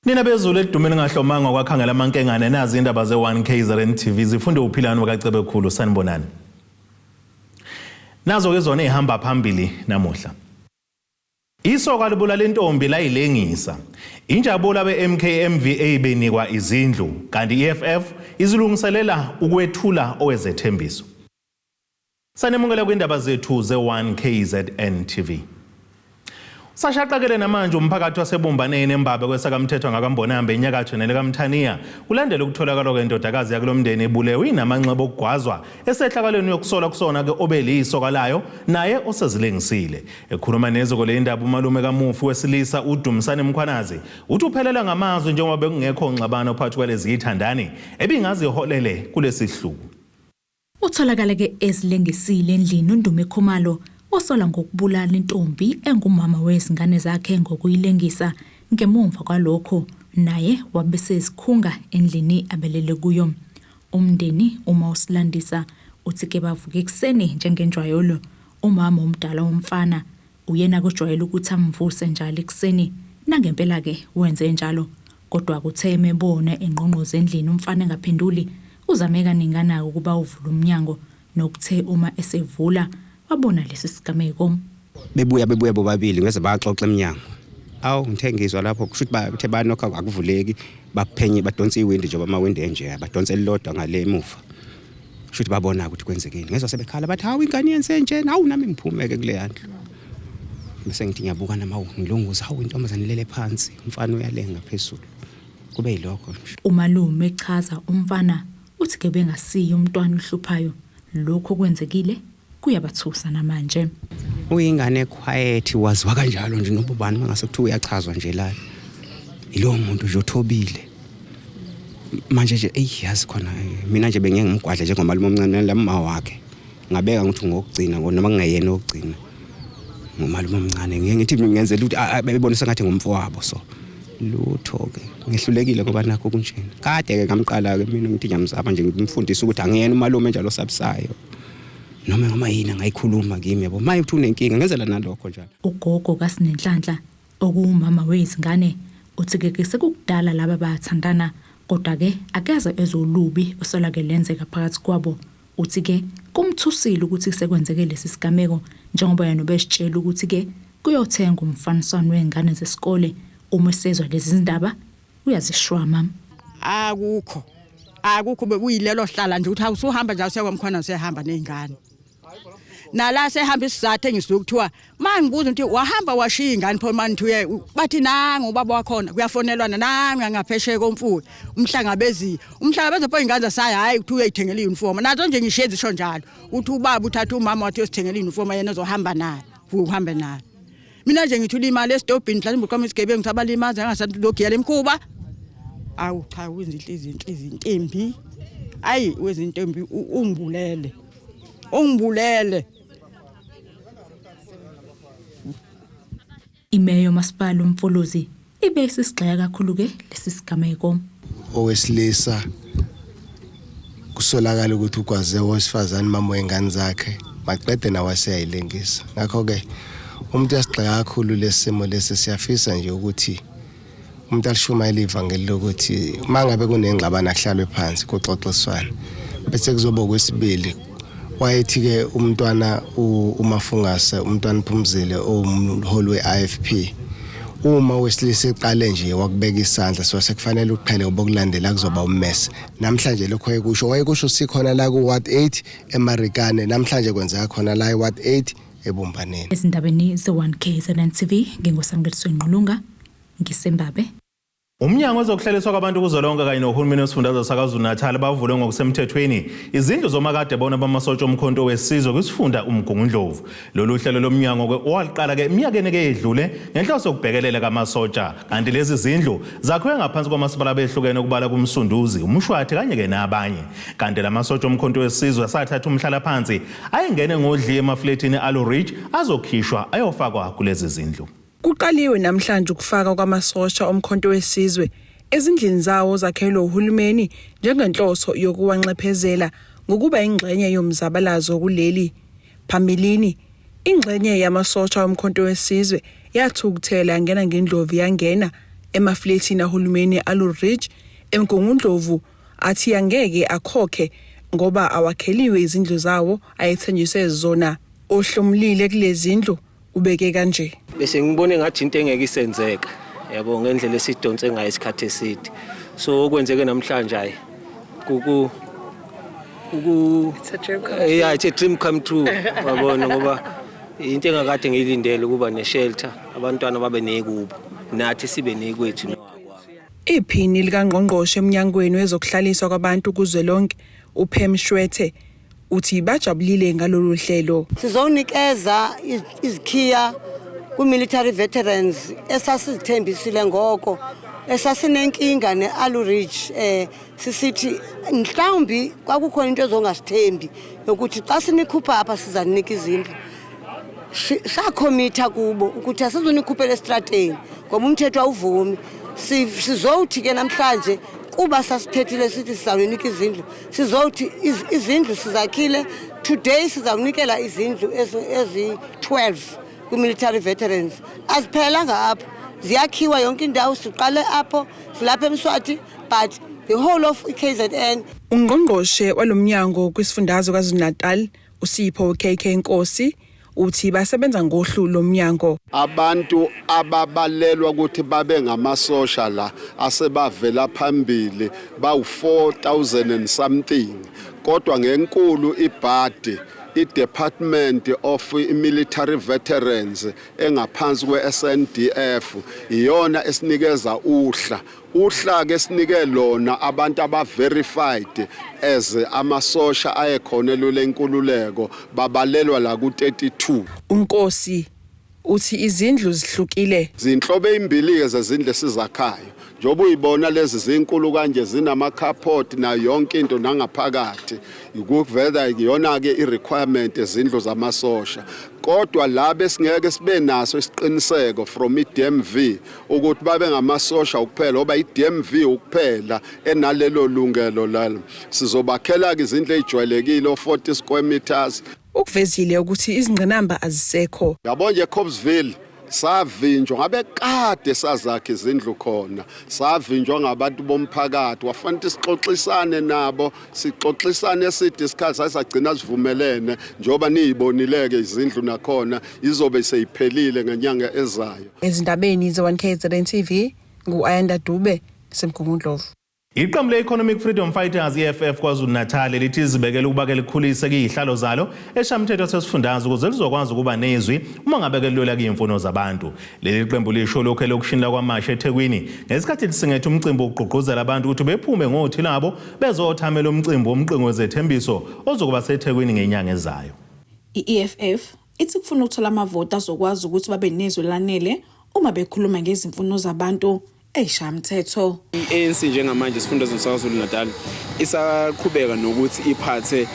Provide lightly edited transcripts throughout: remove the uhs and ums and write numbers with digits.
Nina bezulu edumeni ngahlomanga kwakhangela amankengane nazi indaba ze1KZNTV zifunde uphilano wakaCebekhulu sanibonani. Nazo ke zona ehamba phambili namuhla. Isoka libulala Intombi layilengisa. Injabulo beMkmva Benikwa izindlu kanti iFF izilungiselela ukwethula owezethembiso. Sanemungela kwindaba zethu ze1KZNTV. Sashaqakele namanje umphakathi wasebumbaneni embabe kwesakamthethwa ngakambonambe inyakatho nelekaMthaniya kulandela ukutholakala kwendodakazi yakulomndeni ebulewe inamanxeba okugwazwa esehlakalweni yokusola kusona ke obelisoka layo naye osezilengisile. Ekhuluma neziko le indaba umalume kamufi wesilisa uDumisane Mkhwanazi uthi uphelela ngamazwi njengoba bekungekho ngxabano phakathi kwalezi ithandani ebingazi iholele kulesihluku. Utholakala ke Ezilengisa endlini uNdume Khumalo osola ngokubulala Intombi engumama wezingane zakhe ngokuyilengisa ngemuva kwalokho naye wabese isikhunga endlini abelele kuyo. Umndeni uma usilandisa uthi ke bavuka ekseni njengenjwayelo umama omdala womfana uyena kujwayela ukuthi amvuse njalo ekseni nangempela ke wenze njalo kodwa kuthe emebona engqongqoze endlini umfana engaphenduli uzameka ningana ukuba uvula umnyango nokuthe uma esevula wabona lesi sigameko. Bebuya bobabili ngeze baxoxa eminyango. Awu ngithengizwa lapho kusho ukuthi bathe banokho akuvuleki baphenye badonsa iwindi nje amawindi enje badonsa elilodwa ngale emuva. Kusho ukuthi babona ukuthi kwenzekeni. Ngezwe sebekhala bathi hawu ingane yenze nje hawu nami ngiphumeke kule yandlu. Bese ngithi ngiyabuka namawu ngilunguza hawu intombazane lele phansi umfana uyalenga phezulu. Kube yilokho nje. Umalume echaza umfana uthi ke bengasiya umntwana uhluphayo lokho kwenzekile kuyabathusa namanje. Uyingane quiet waziwa kanjalo nje nobubani mangase kuthiwa uyachazwa nje la. Ilo muntu nje othobile. Manje nje yazi khona mina nje bengeke ngimgwadle njengomalume omncane lamama wakhe. Ngabeka ukuthi ngokugcina noma ngingayena okugcina. Ngomalume omncane ngeke ngithi ngenzela ukuthi bebonisa ngathi ngumfowabo so. Lutho ke ngihlulekile ngoba nakho kunjena. Kade ke ngamqala ke mina ngithi ngiyamzaba nje ngimfundisa ukuthi angiyena umalume njalo osabisayo. Noma ngoma yini ngayikhuluma kimi yabo maye uthi unenkinga ngenzela nalokho njalo. Ugogo kaSinenhlanhla okuwumama wezingane uthi ke sekukudala laba bathandana kodwa ke akeze ezolubi osola ke lenzeka phakathi kwabo. Uthi ke kumthusile ukuthi kusekwenzeke lesi sigameko njengoba yena ubesitshela ukuthi ke kuyothenga umfaniswano wengane zesikole uma sezwe lezi zindaba uyazishwama. Akukho bekuyilelo hlala nje uthi awusuhamba nje usekwamkhona usehamba nezingane. Nala sehamba isizathu engisukuthiwa mangibuza ukuthi wahamba washiya ingane pho manje uye bathi nangu ubaba wakhona kuyafonelwana nangu ngaphesheya komfuyo umhlangabezi pho ingane zasaya hayi ukuthi uyayithengela iuniform nazo nje ngishezi isho njalo uthi ubaba uthatha umama wathi uyosithengela iuniform yena ezohamba naye uhambe naye. Mina nje ngithula imali esitobhini mhlawumbe uqoma isigebengu sabalimaza engasathi lokuyela emkhuba. Awu cha izintombi ayi wezintombi ungibulele. Imeyo masipala umfolozi ibe sisigxeka kakhulu ke lesi sigameko. Owesilisa kusolakala ukuthi ukwaze owesifazane mama wengane zakhe maqede nawaseyayilengisa. Ngakho ke umuntu yasigxeka kakhulu lesimo lesi siyafisa nje ukuthi umuntu alishumayela ivangeli lokuthi mangabe kunengxabano akuhlalwe phansi kuxoxiswana bese kuzoba okwesibili wayethi ke umntwana umafungasa umntwana Phumzile omholi weIFP uma wesilisa eqale nje wakubeka isandla so sekufanele uqhele obokulandela kuzoba ummese. Namhlanje lokho wayekusho sikhona la ku Ward 8 eMarikane namhlanje kwenzeka khona la eWard 8 ebumbaneni. Ezindabeni ze1KZNTV ngingosangeliso Nqulunga ngisembabe. Umnyango wezokuhlaliswa kwabantu kuzolonke kanye nohulumeni wesifundazwe saKwaZulu-Natal bavule ngokusemthethweni izindlu zomakade bona bamasotsha omkhonto wesizwe kwisifunda uMgungundlovu. Lolu hlelo lomnyango waliqala ke eminyakeni edlule ngenhloso yokubhekelela kamasotsha kanti lezi zindlu zakhiwe ngaphansi kwamasipala behlukene ukubala kumsunduzi umshwathi kanye ke nabanye. Kanti lamasotsha omkhonto wesizwe asathatha umhlala phansi ayengene ngodli emafletini aloridge azokhishwa ayofakwa kulezi zindlu. Kuqaliwe namhlanje ukufaka kwamasosha omkhonto wesizwe ezindlini zawo zakhelwe uhulumeni njengenhloso yokuwanxephezela ngokuba ingxenye yomzabalazo kuleli. Phambilini ingxenye yamasosha omkhonto wesizwe yathukuthela yangena ngendlovu yangena emafletini ahulumeni aluRidge eMgungundlovu athi angeke akhokhe ngoba awakheliwe izindlu zawo ayethenjiswe zona. Ohlomlile kulezi zindlu ubeke kanje. Bese ngibone ngathi into engeke isenzeka yabo ngendlela esidonse ngayo isikhathi eside. So okwenzeke namhlanje hayi it's a dream come true wabona ngoba into engakade ngiyilindele kuba ne-shelter abantwana babe nekubo nathi sibe nekwethu nokwabo. Iphini likaNgqongqoshe eMnyangweni wezokuhlaliswa kwabantu kuzwelonke uPhem Shwethe uthi bajabulile ngalolu hlelo. Sizonikeza izikhiya ku-military veterans esasizithembisile ngoko esasinenkinga ne-aluRidge sisithi mhlawumbi kwakukhona into ezongasithembi ukuthi xa sinikhupha apha sizanika izindlu. Sakhomitha kubo ukuthi asizonikhuphela estrateni ngoba umthetho awuvumi. Sizothi ke namhlanje kuba sasithethile sithi sizawunika izindlu sizothi izindlu sizakhile today sizawunikela izindlu ezi-12 ku-military veterans. Aziphelanga apho ziyakhiwa yonke indawo siqale apho silapha eMswati but the whole of KZN. Ungqongqoshe walomnyango kwisifundazwe KwaZulu-Natal uSipho KK Nkosi uthi basebenza ngohlu lomnyango. Abantu ababalelwa ukuthi babe ngamasosha la asebavela phambili bawu-4,000 and something kodwa ngenkulu ibhadi i-Department of Military Veterans engaphansi kwe-SNDF iyona esinikeza uhla ke sinike lona abantu aba-verified as amasosha ayekhona lenkululeko babalelwa la ku-32. Unkosi uthi izindlu zihlukile. Zinhlobo ezimbili zezindlu esizakhayo njoba uyibona lezi zinkulu kanje zinamakhaphoti na yonke into nangaphakathi ukuveza iyona ke i-requirement ezindlu zamasosha kodwa labe singeke sibe naso isiqiniseko from iDMV ukuthi babe ngamasosha ukuphela oba iDMV ukuphela enalelo lungelo lalo sizobakhela ke izindlu ezijwayelekile o40 square meters. Ukuvezile ukuthi izingqinamba azisekho. Yabo nje Copsville savinjwa ngabe kade sazakhe izindlu khona savinjwa ngabantu bomphakathi wafanele sixoxisane nabo sixoxisane eside isikhathi sasagcina sivumelene njoba niyibonileke izindlu nakhona izobe seyiphelile ngenyanga ezayo. Ezindabeni ze1KZNTV nguAyanda Dube semgungundlovu. Iqembu le-Economic Freedom Fighters EFF KwaZulu-Natal lithi izibekele ukuba ke likhulise izihlalo zalo eshamthetho sesifundazwe ukuze lizokwazi ukuba nezwi uma ngabe ke lilwela izimfuno zabantu. Leli qembu lisho lokho lokushinla kwamasha eThekwini ngesikhathi lisingethe umcimbi wokugqugquzela abantu ukuthi bephume ngothi labo bezothamela umcimbi womqingo wezethembiso ozokuba seThekwini ngenyanga ezayo. I-EFF ithi kufuna ukuthola amavoti azokwazi ukuthi babe nezwi lanele uma bekhuluma ngezimfuno zabantu eshamthetho. ANC njengamanje sifundazwe saKwaZulu-Natal isaqhubeka nokuthi iphathe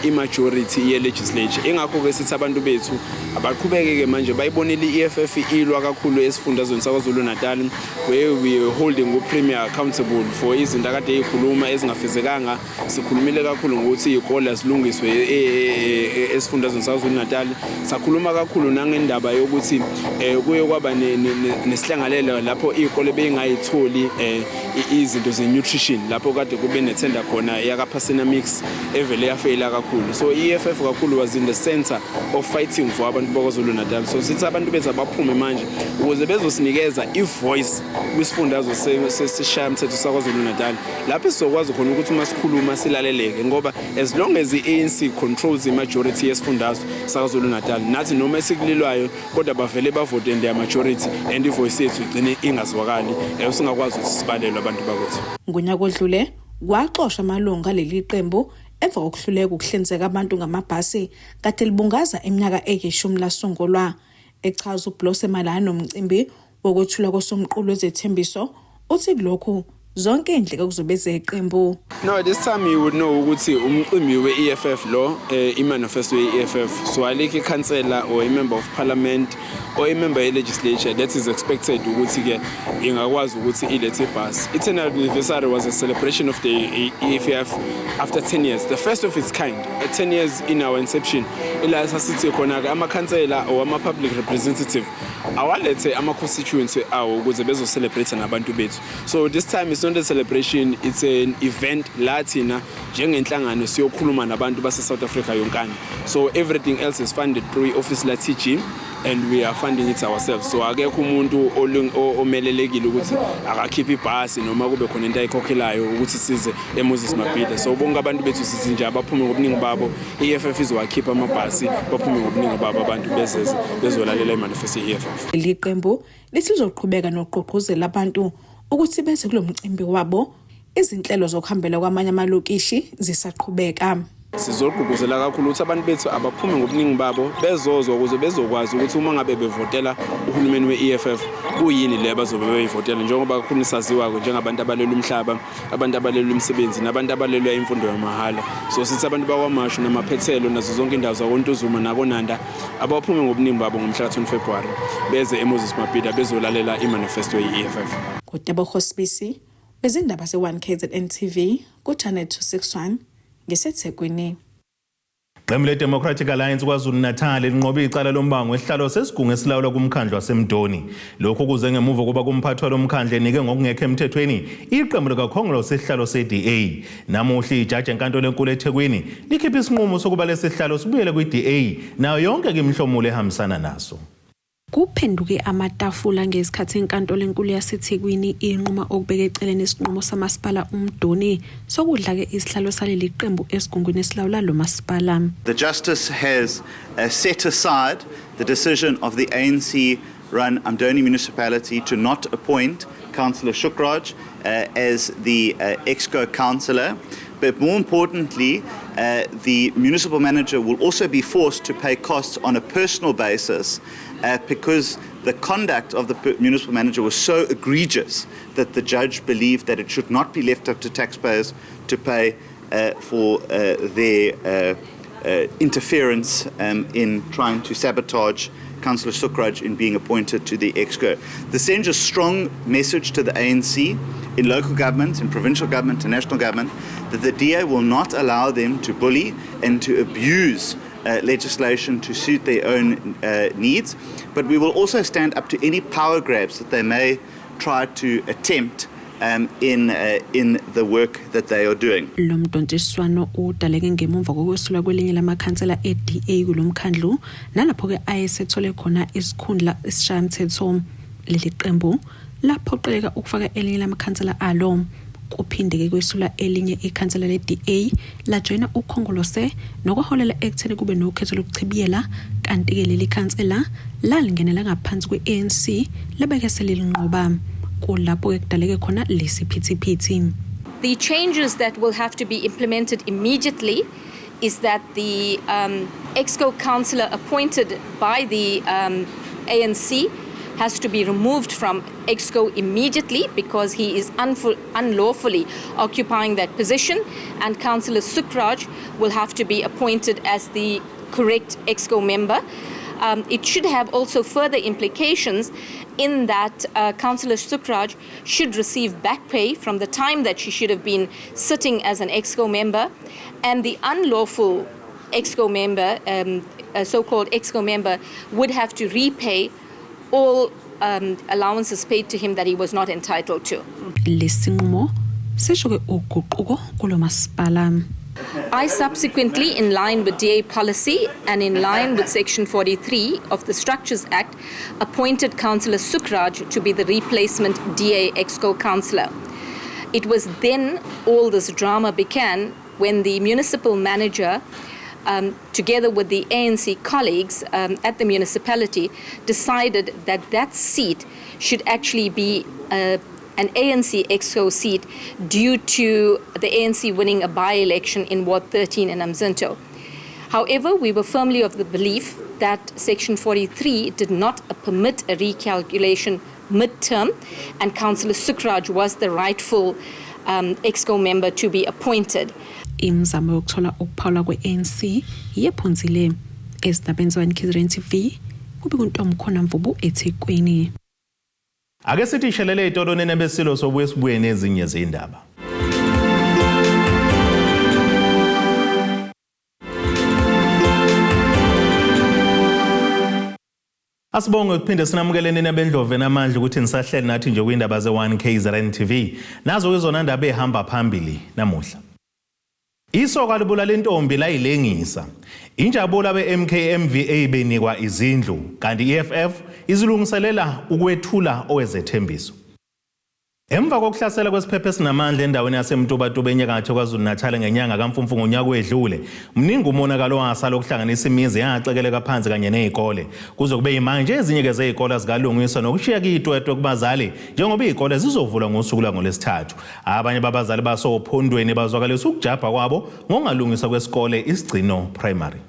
i-majority ye-legislature ingakho ke sithi abantu bethu abaqhubeke ke manje bayibonile i-EFF ilwa kakhulu esifundazweni saKwaZulu-Natal where we are holding uPremier accountable for izinto akade ezikhuluma ezingafezekanga. Sikhulumile kakhulu ngokuthi izikole zilungiswe esifundazweni saKwaZulu-Natal. Sakhuluma kakhulu nangendaba yokuthi kuye kwaba nesihlangalelo lapho izikole bengayitholi izinto ze-nutrition lapho kade kube nethenda khona yaka-Pacific evele yafeyila kakhulu. So i-EFF kakhulu was in the center of fighting for abantu bakwaZulu-Natal. So sithi abantu bethu abaphume manje ukuze bezosinikeza i-voice kwisifundazwe sesishayamthetho saKwaZulu-Natal lapho sizokwazi khona ukuthi uma sikhuluma silaleleke ngoba as long as i-ANC controls the majority yesifundazwe saKwaZulu-Natal nathi noma esikulilwayo kodwa bavele bavote in their majority and i-voice yethu igcine ingazwakali singakwazi ukuthi sibalelwe abantu bakwethu. Ngonyaka odlule kwaxoshwa amalunga leli qembu emva kokuhluleka ukuhlinzeka abantu ngamabhasi kade libungaza eminyaka eyishumi lasungulwa. Echaza uBlose emalana nomcimbi wokwethula kosomqulu wezethembiso uthi kulokhu zonke indleko kuzobe zeqembu. No, this time you would know ukuthi umcimbi we-EFF lo i-manifesto ye-EFF so alikho i-councillor or a member of parliament or a member ye-legislature that is expected ukuthi ke ingakwazi ukuthi ilethe ibhasi. I-10th anniversary was a celebration of the EFF after 10 years, the first of its kind, 10 years in our inception. Ila sasithi khona ke ama-councillor or ama-public representative awalethe ama-constituency awo ukuze bezo-celebrate nabantu bethu. So this time it's not a celebration, it's an event la thina njengenhlangano siyokhuluma nabantu base-South Africa yonkana. So everything else is funded through i-office la-TG and we are funding it ourselves. So akekho umuntu omelelekile ukuthi akakhiphe ibhasi noma kube khona into ayikhokhelayo ukuthi size eMoses Mabhida. So bonke abantu bethu sithi nje abaphume ngobuningi babo, i-EFF izowakhipha amabhasi baphume ngobuningi babo abantu bezolalela imanifesto ye-EFF. Leli qembu lizoqhubeka nokuqoqozela abantu ukuthi beze kulo mcimbi wabo izinhlelo zokuhambela kwamanye amalokishi zisaqhubeka. Sizogqugquzela kakhulu ukuthi abantu bethu abaphume ngobuningi babo bezozwa ukuze bezokwazi ukuthi uma ngabe bevotela uhulumeni we-EFF kuyini le bazobe beyivotela, njengoba kakhulu saziwa njengabantu abalela umhlaba, abantu abalela imisebenzi nabantu abalela imfundo yamahhala. So sithi abantu bakwamashu namaphethelo nazo zonke indawo zakoNtuzuma nakoNanda abaphume ngobuningi babo ngomhla ka-20 February beze eMoses Mabhida bezolalela imanifesto ye-EFF. Kutabo Hospice bezindaba ze1KZNTV ku-channel 261 ngesethekwini. Iqembu le-Democratic Alliance KwaZulu Natal linqobe icala lombango esihlalo sesigungu esilawula kumkhandlu waseMdoni. Lokhu kuze ngemuva kuba kumphathi walomkhandlu enike ngokungekho emthethweni iqembu likakhongolose esihlalo se-DA. Namuhla ijaji enkantolo enkulu eThekwini likhipha isinqumo sokuba lesi sihlalo sibuyele kwi-DA nayo yonke imihlomulo ehambisana naso. Kuphenduke amatafula ngesikhathi inkantolo enkulu yaseThekwini inquma okubeka eceleni isinqumo samasipala uMdoni sokudla ke isihlalo saleli qembu esigungwini esilawula lo masipala. The justice has set aside the decision of the ANC run Mdoni municipality to not appoint Councillor Shukraj as the exco councillor. But more importantly, the municipal manager will also be forced to pay costs on a personal basis because the conduct of the municipal manager was so egregious that the judge believed that it should not be left up to taxpayers to pay for their interference in trying to sabotage Councillor Sukraj in being appointed to the EXCO. This sends a strong message to the ANC in local government, in provincial government, and national government, that the DA will not allow them to bully and to abuse legislation to suit their own needs. But we will also stand up to any power grabs that they may try to attempt in the work that they are doing. Lo mdontshiswano udaleke ngemuva kokwesula kwelinye lamakhansela e-DA kulomkhandlu nalapho ke ayesethole khona isikhundla esishayamthetho. Leli qembu laphoqeleka ukufaka elinye lamakhansela alo. Kuphindeke kwesula elinye ikhansela le-DA lajoyina ukhongolose nokwaholela ekutheni kube nokhetho lokuchibiyela, kanti ke leli khansela lalingenela ngaphansi kwe-ANC labeke selinqoba. The changes that will have to be implemented immediately is that the EXCO councillor appointed by the ANC has to be removed from EXCO immediately because he is unlawfully occupying that position, and Councillor Sukraj will have to be appointed as the correct EXCO member. It should have also further implications in that Councillor Sukraj should receive back pay from the time that she should have been sitting as an EXCO member, and the unlawful EXCO member, so-called EXCO member, would have to repay all allowances paid to him that he was not entitled to. I subsequently, in line with DA policy and in line with Section 43 of the Structures Act, appointed Councillor Sukraj to be the replacement DA EXCO councillor. It was then all this drama began when the municipal manager, together with the ANC colleagues at the municipality, decided that that seat should actually be an ANC EXCO seat due to the ANC winning a by-election in Ward 13 in Mzinto. However, we were firmly of the belief that Section 43 did not permit a recalculation mid-term, and Councillor Sukraj was the rightful EXCO member to be appointed. Imizamo yokuthola ukuphawula kwe-ANC yephunzile ezindabeni ze1KZNTV kube kuntombi khona Mvubu eThekwini. Ake sithi shelele itolo nenebesilo sobuye sibuye nezinye zindaba. Asibonge ukuphinde sinamukeleni nabendlove namandla ukuthi nisahleli nathi nje kwindaba ze1KZNTV. Nazo izona ndaba ehamba phambili namuhla. Isoka libulala intombi layilengisa. Injabulo beMkmva Benikwa izindlu kanti iFF izilungiselela ukwethula owezethembiso. Emva kokuhlasela kwesiphepho esinamandla endaweni yaseMtubatuba enyakatho KwaZulu-Natal ngenyanga kaMfumfu ngonyaka wedlule, mningi umonakalo wasala okuhlanganisa imizi yacekeleka phansi kanye nezikole. Kuze kube imanje ezinye ke zezikole zikalungiswa nokushiya kuyitwetwe kubazali njengoba izikole zizovulwa ngosuku lwangolesithathu. Abanye babazali basophondweni bazwakalisa ukujabha kwabo ngongalungiswa kwesikole isigcino primary.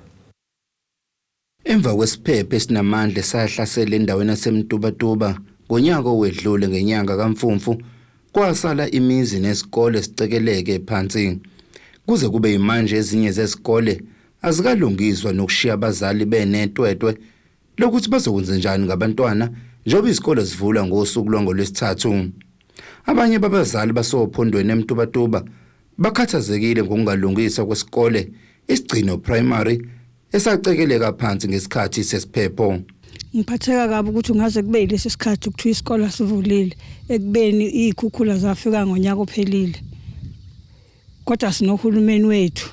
Emva kwesiphepho esinamandla sahlasela endaweni yaseMtubatuba ngonyaka owedlule ngenyanga kaMfumfu, kwasala imizi nesikole sicekeleke phansi. Kuze kube imanje ezinye zesikole azikalungiswa nokushiya abazali benetwetwe lokuthi bazokwenza njani ngabantwana njengoba izikole zivula ngosuku lwangolesithathu. Abanye babazali basophondweni eMtubatuba bakhathazekile ngokungalungiswa kwesikole isigcino primary esacekeleka phansi ngesikhathi sesiphepho. Ngiphatheka kabi ukuthi ungaze kube yilesi sikhathi ukuthi isikole sivulile ekubeni izikhukhula zafika ngonyaka ophelile. Kodwa sinohulumeni wethu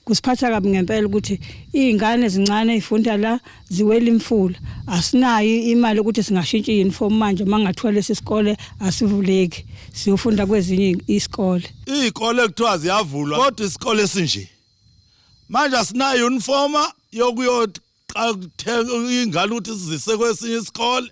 kusiphatha kabi ngempela ukuthi izingane ezincane ezifunda la ziwela imfula. Asinayo imali ukuthi singashintsha uniform manje mangathiwa lesi sikole asivuleki siyofunda kwezinye isikole. Izikole kuthiwa ziyavulwa kodwa isikole sinje. Manje asinayo uniform yokuyothenga ingane ukuthi sizise kwesinye isikole,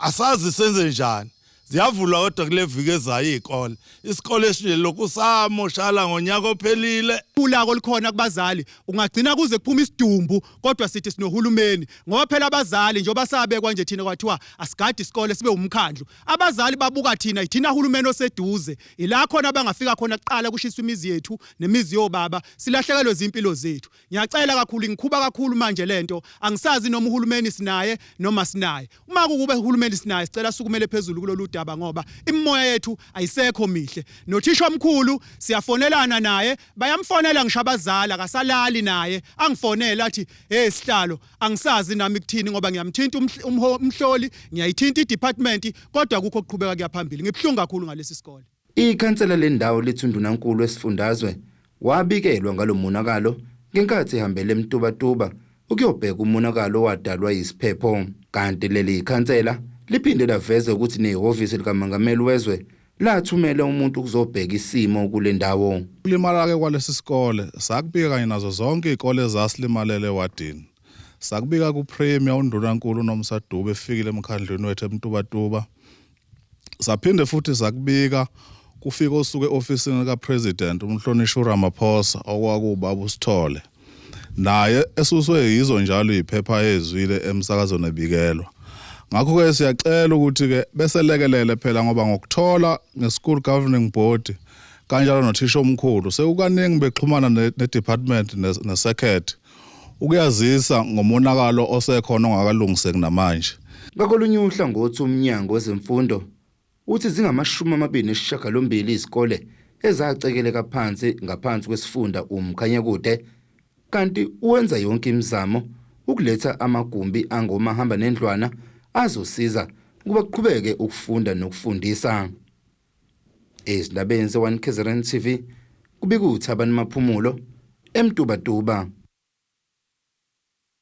asazi senze njani. Ziyavulwa kodwa kule viki ezayo izikole. Isikole esinje lokhu samoshala ngonyaka ophelile. Ulako likhona kubazali ungagcina kuze kuphuma isidumbu kodwa sithi sinohulumeni ngoba phela abazali njengoba sabekwa nje thina kwathiwa asigadi isikole sibe umkhandlu. Abazali babuka thina uhulumeni oseduze. Ila khona bangafika khona kuqala kushiswa imizi yethu nemizi yobaba silahlekelwe izimpilo zethu. Ngiyacela kakhulu ngikhuba kakhulu manje lento angisazi noma uhulumeni sinaye noma sinaye. Uma kube uhulumeni sinaye sicela sukumele phezulu kulolu daba ngoba imoya yethu ayisekho mihle. Nothisha omkhulu siyafonelana naye bayamfonela ngisho abazali akasalali naye angifonela athi hey sihlalo angisazi nami kuthini ngoba ngiyamthinta umhloli ngiyayithinta idepartment kodwa akukho ukuqhubeka kuyaphambili. Ngibhlungu kakhulu ngalesi sikole. Ikhansela lendawo lethundunankulu esifundazwe wabikelwa ngalomonakalo ngenkathi ehambele eMtubatuba ukuyobheka umonakalo owadalwa yisiphepho. Kanti leli ikhansela liphinde laveza ukuthi nehhovisi likaMongameli wezwe lathumela umuntu ukuzobheka isimo kule ndawo. Ulimala ke kwalesi sikole sakubika kanye nazo zonke izikole zasilimalele ewadini. Sakubika kuPremier uNdunankulu uNomsadube efikile emkhandlweni wethu eMtubatuba. Saphinde futhi sakubika kufika osuke eofisini kaPresident umhlonishwa uRamaphosa okwakubaba uSithole. Naye esuswe yizo njalo iphepha ezwile emsakazweni ebikelwa. Ngakho ke siyacela ukuthi ke beselekelele phela ngoba ngokuthola ngeSchool Governing Board kanjalo nothisha omkhulu sekukaningi bexhumana nedepartment nesecretary ukuyazisa ngomonakalo osekhona ongakalungiseki namanje. Ngakolunye uhlangothi umnyango wezemfundo uthi zingama28 izikole ezacekeleka phansi ngaphansi kwesifunda uMkhanyakude kanti uwenza yonke imizamo ukuletha amagumbi angomahamba nendlwana azosiza ukuba kuqhubeke ukufunda nokufundisa. Ezindabeni ze1KZNTV kubika uThabani Maphumulo eMtubatuba.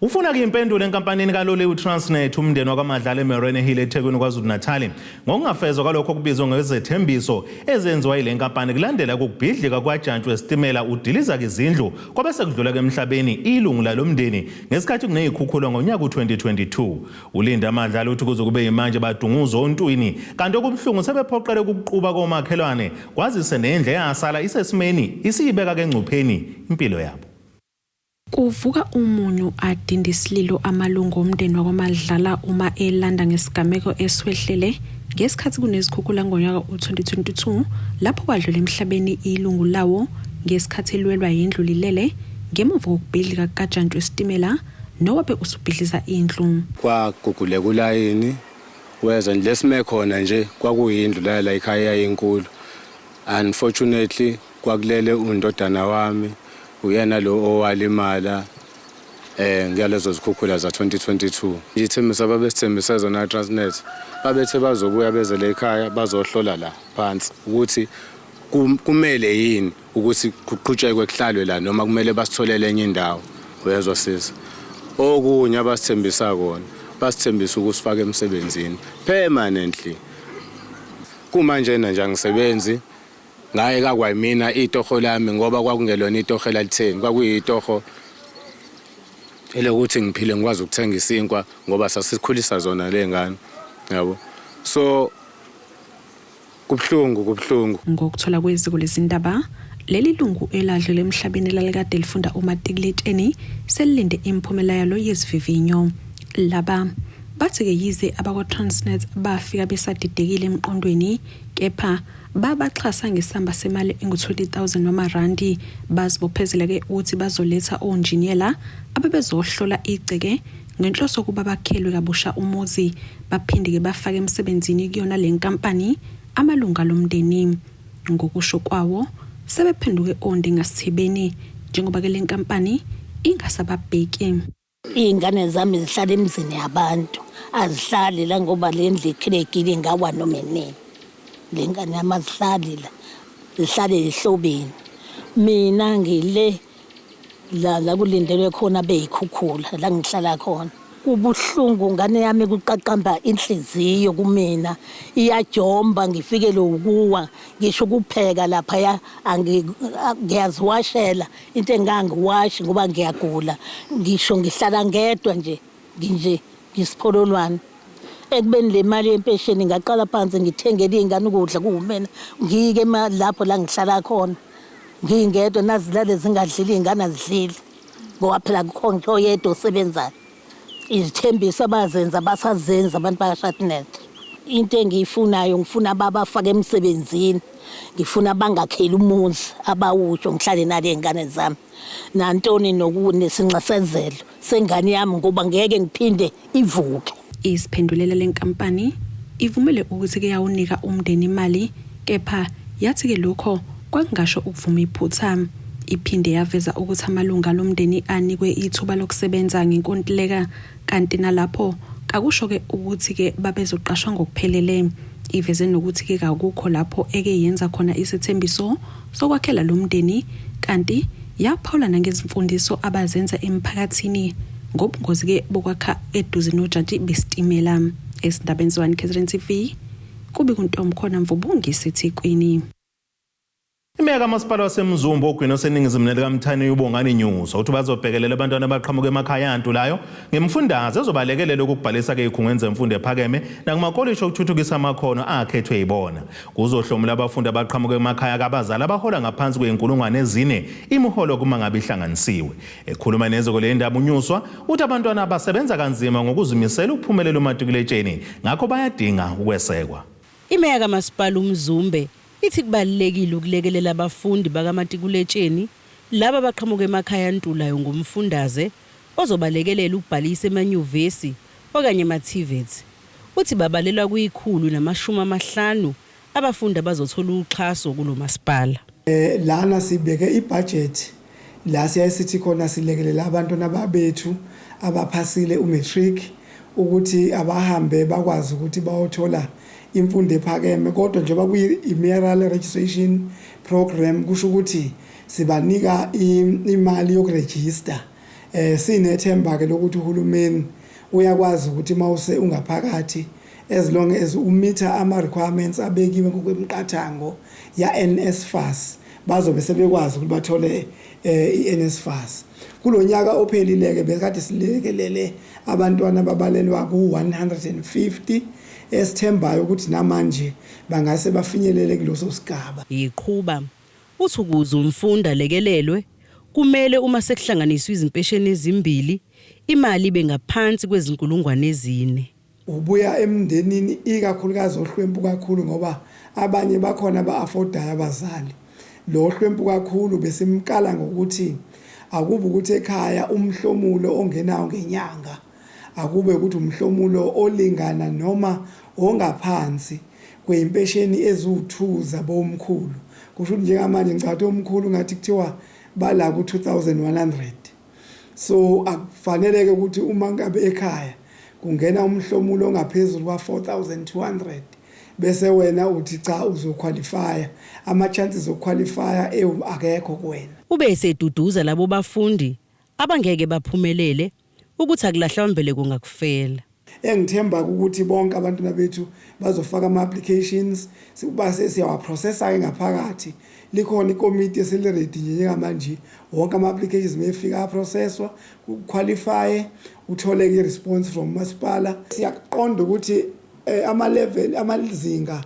Ufuna ke impendulo enkampanini kaloliwe Transnet umndeni wakwaMadlala eMerene Hill eThekwini KwaZulu-Natal ngokungafezwa kwalokho kubizwa ngezethembiso ezenziwa yile nkampani kulandela ukubhidlika kwajantshi wesitimela udiliza izindlu kwabe sekudlula emhlabeni ilungu lalomndeni ngesikhathi kunezikhukhula ngonyaka u2022. Ulinda amadlala uthi kuze kube imanje badunguza ontwini kanti okubhlungu sebephoqele ukuquba komakhelwane kwazise nendle yasala isesimeni isibeka ke engcupheni impilo yabo. Kuvuka umunyu adindisililo amalungu omndeni wakwaMadlala uma elanda ngesigameko eswehlele ngesikhathi kunezikhukhula ngonyaka u2022 lapho kwadlula emhlabeni ilungu lawo ngesikhathi elwelwa indlu lilele ngemuva kokubhidlika kajantshi wesitimela nowabe usubhidliza indlu. Kwagugule kulayini weza nje lesime khona nje kwakuyindlu la ekhaya enkulu. Unfortunately kwakulele undodana wami uyena lo owalimala ngiyalezo zikhukhula za 2022. Ithembiso ababesithembise zona Transnet babethe bazobuya bezele ekhaya bazohlola la phansi ukuthi kumele yini ukuthi kuqhutshekwe kuhlalwe la noma kumele basitholele enye indawo uyezwa sisi. Okunye abasithembisa kona basithembisa ukusifaka emsebenzini permanently. Kumanje nje angisebenzi ngaye kakwayimina itoho lami ngoba kwakungelona itoho elitheni kwakuyitoho elokuthi ngiphile ngikwazi ukuthenga isinkwa ngoba sasikhulisa zona lengane yabo. So kubhlungu ngokuthola kweziko lezindaba leli lungu eladlule emhlabeni lalikade lifunda umatikuletsheni selilinde imphumela yalo yezivivinyo. Laba bathi ke yize abakwa Transnet bafika besadidekile emqondweni kepha babaxhasa ngesamba semali engu-20,000 noma randi bazibophezela ke uthi bazoletha onjiniyela ababezohlola igceke ngenhloso ukuba bakhelwe kabusha umuzi baphinde ke bafake emsebenzini kuyona le nkampani amalunga lomndeni. Ngokusho kwawo sebephenduke onde ngasithibeni njengoba ke le nkampani ingasababheki. Iy'ngane zami zihlala emizini yabantu azihlali la ngoba le ndlu ikhilekile ngawa noma inini. Le ngane yami azihlali la zihlale ehlobeni. Mina ngile la kulindelwe khona beyikhukhula la ngihlala khona. Kubuhlungu ngane yami kuqaqamba inhliziyo kumina iyajomba ngifikele ukuwa ngisho ukupheka lapha ngiyaziwashela into engangiwashi ngoba ngiyagula ngisho ngihlala ngedwa nje ngisiphololwane ekubeni le mali yempesheni ngaqala phansi ngithengele izingane ukudla kuwumena ngike lapho la ngihlala khona ngingedwa nazilale zingadlili izingane azidlili ngoba phela kukhona nje oyedwa osebenzayo. Izithembiso abazenza basazenza abantu bakaShadnet. Into engiyifunayo ngifuna babafake emsebenzini. Ngifuna bangakheli umuzi abawusho ngihlale nale ngane zami. Nantoni nokunesinxesezelo sengane yami ngoba ngeke ngiphinde ivuke. Isiphendulela lenkampani ivumele ukuthi ke yawunika umndeni imali kepha yathi ke lokho kwakungasho ukuvuma iphutha. Iphinde yaveza ukuthi amalunga lomndeni anikwe ithuba lokusebenza ngenkontileka kanti nalapho kakusho ke ukuthi ke babezoqashwa ngokuphelele. Iveze nokuthi ke akukho lapho ekeyenza khona isithembiso sokwakhela lomndeni kanti yaphawula nangezimfundiso abazenza emphakathini ngobungozi ke bokwakha eduze nojaji bestimela. Esindabeni zwa1KZNTV kubi kuntombi khona mvubungisi eThekwini. Imeka kamasipala waseMzumba ogwini oseningizimu nelikaMthani ubongani news uthi bazobhekelela abantwana abaqhamuka emakhaya antulayo ngemfundaze ezobalekelela ukubhalisa ke ikhungweni zemfundo ephakeme nakumakoliji okuthuthukisa amakhono akhethwe yibona. Kuzohlomula abafundi abaqhamuka emakhaya kabazali abahola ngaphansi kwe4,000 imiholo kuma ngabe ihlanganisiwe. Ekhuluma neziko le ndaba uNyuswa uthi abantwana abasebenza kanzima ngokuzimisela ukuphumelela umatikuletsheni ngakho bayadinga ukwesekwa. Imeka kamasipala uMzumbe ithi kubalekile ukulekelela abafundi bakamatikuletsheni laba baqhamuka emakhaya antulayo ngomfundaze ozobalekelela ukubhalisa emanyuvesi okanye ema-TVET. Uthi babalelwa ku150 abafundi abazothola uxhaso kulo masipala. Lana sibeke ibudget la siyasithi khona silekelela abantwana babethu abaphasile umatric ukuthi abahambe bakwazi ukuthi bayothola imfundo ephakeme kodwa njengoba kuyi-mayoral registration program kusho ukuthi sibanika imali yokurejista. Sinethemba ke lokuthi uhulumeni uyakwazi ukuthi mawuse ungaphakathi as long as umitha ama-requirements abekiwe ngokwemiqathango ya-NSFAS bazobe sebekwazi ukuthi bathole i-NSFAS. Kulo nyaka ophelileke bekade silekelele abantwana ababalelwa ku-150 esithembayo ukuthi namanje bangase bafinyelele kuloso sigaba. Iqhuba uthi ukuze umfundi alekelelwe kumele uma sekuhlanganiswa izimpesheni ezimbili imali ibe ngaphansi kwe4,000. Ubuya emndenini ikakhulukazi ohlwempu kakhulu ngoba abanye bakhona ba-affordayo abazali. Lo hlwempu kakhulu besimkala ngokuthi akube ukuthi ekhaya umhlomulo ongenayo ngenyanga akube ukuthi umhlomulo olingana noma ongaphansi kweimpesheni eziwu2 zabomkhulu. Kusho njengamanje ngicatha omkhulu ngathi kuthiwa bala ku2100. so akufanele ke ukuthi uma ngabe ekhaya kungena umhlomulo ongaphezulu kwa-4,200 bese wena uthi cha uzoqualifya ama-chances okuqualifya akekho kuwena. Ube eseduduza labo bafundi abangeke baphumelele ukuthi akulahlwa mbele kungakufela. Engithemba ukuthi bonke abantwana bethu bazofaka ama-applications base siyawaprocessa-ke ngaphakathi. Likhona ikomiti eseliredi njengamanje wonke ama-applications mayefika aprocesswa uqualifye uthole i-response from masipala. Siyaqonda ukuthi ama-level amazinga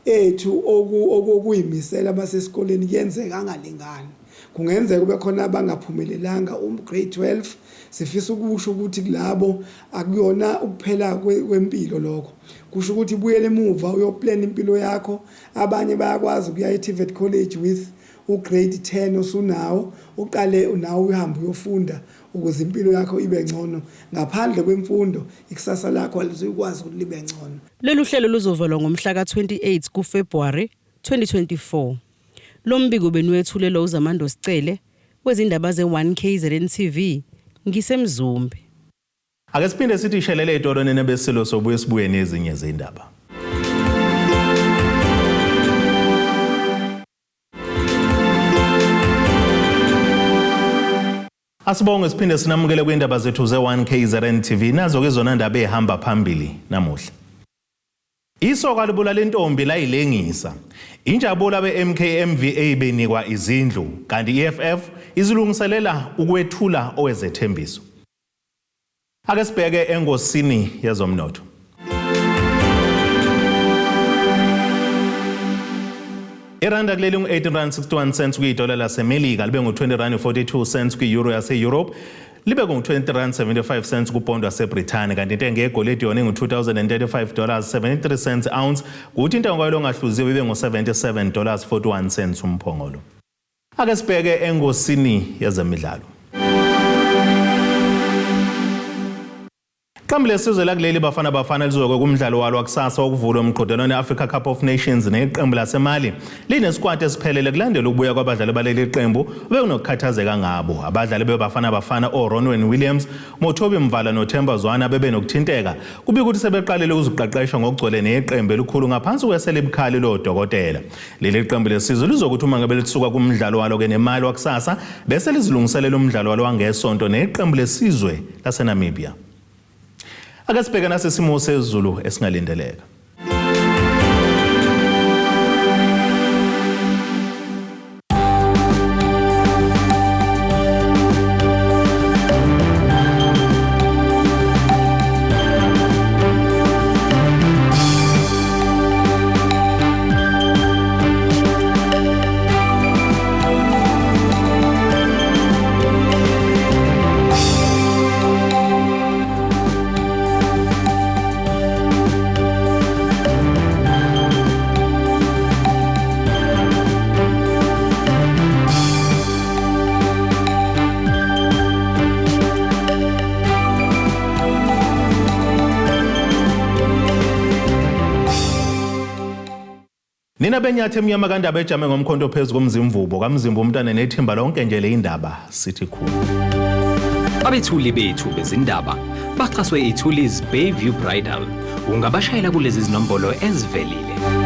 ethu okuyimisela abasesikoleni kuyenzeka angalingani. Kungenzeka kube khona abangaphumelelanga grade 12 sifisa ukusho ukuthi kulabo akuyona ukuphela kwempilo lokho. Kusho ukuthi buyele emuva uyoplan impilo yakho. Abanye bayakwazi ukuya e-TVET College with grade 10 osunawo uqale nawo uhambe uyofunda ukuze impilo yakho ibe ngcono. Ngaphandle kwemfundo ikusasa lakho alizukwazi ukuthi libe ngcono. Lolu hlelo luzovalwa ngomhla ka-28 kuFebruary 2024. Lo mbiko benwethulelwa uZamando Sicele wezindaba ze1KZNTV ngisemzumbe. Ake siphinde sithi ishelele etorweni nebesilo sobuye sibuye nezinye izindaba. Asibonge siphinde sinamukele kwindaba zethu ze1KZNTV nazo ke zona ndaba ehamba phambili namuhla. Isoka libulala intombi layilengisa. Injabulo beMkmva Benikwa izindlu kanti iFF izilungiselela ukwethula owezethembiso. Ake sibheke engosini yezomnotho. Iranda kuleli ngu-18.61 kuyidola laseMelika libe ngu-20.42 kuyi-euro yase-Europe libe ngu-20.75 kupondo waseBrithani kanti intengo yegolide yona ngu-$2,035.73 ounce kuthi intengo yayo engahluziwe ibe ngu-$77.41 umphongolo. Ake sibheke engosini yezemidlalo. Iqembu lesizwe lakuleli bafana lizoke kumdlalo walo wakusasa wokuvula umqhudelwano we-Africa Cup of Nations neqembu laseMali linesquad esiphelele kulandela ukubuya kwabadlali baleli qembu bekunokukhathazeka ngabo. Abadlali bebafana oRonwen Williams, Mothobi Mvala noThemba Zwana bebenokuthinteka kubika ukuthi sebeqalile ukuziqeqesha ngokugcwele neqembu elikhulu ngaphansi kweselibukhali lodokotela. Leli qembu lesizwe lizokuthi uma ngabe lisuka kumdlalo walo ke neMali wakusasa bese lizilungiselela umdlalo walo wangesonto neqembu lesizwe laseNamibia. Ake sibheke nasesimo sezulu esingalindeleka. Nina benyathe emnyama kandaba ejame ngomkhonto phezulu komzimvubo kamzimba umntana nethimba lonke nje le indaba sithi khulu. Abethuli bethu bezindaba baxhaswe iThulis Bayview Bridal. Ungabashayela kulezi zinombolo ezivelile.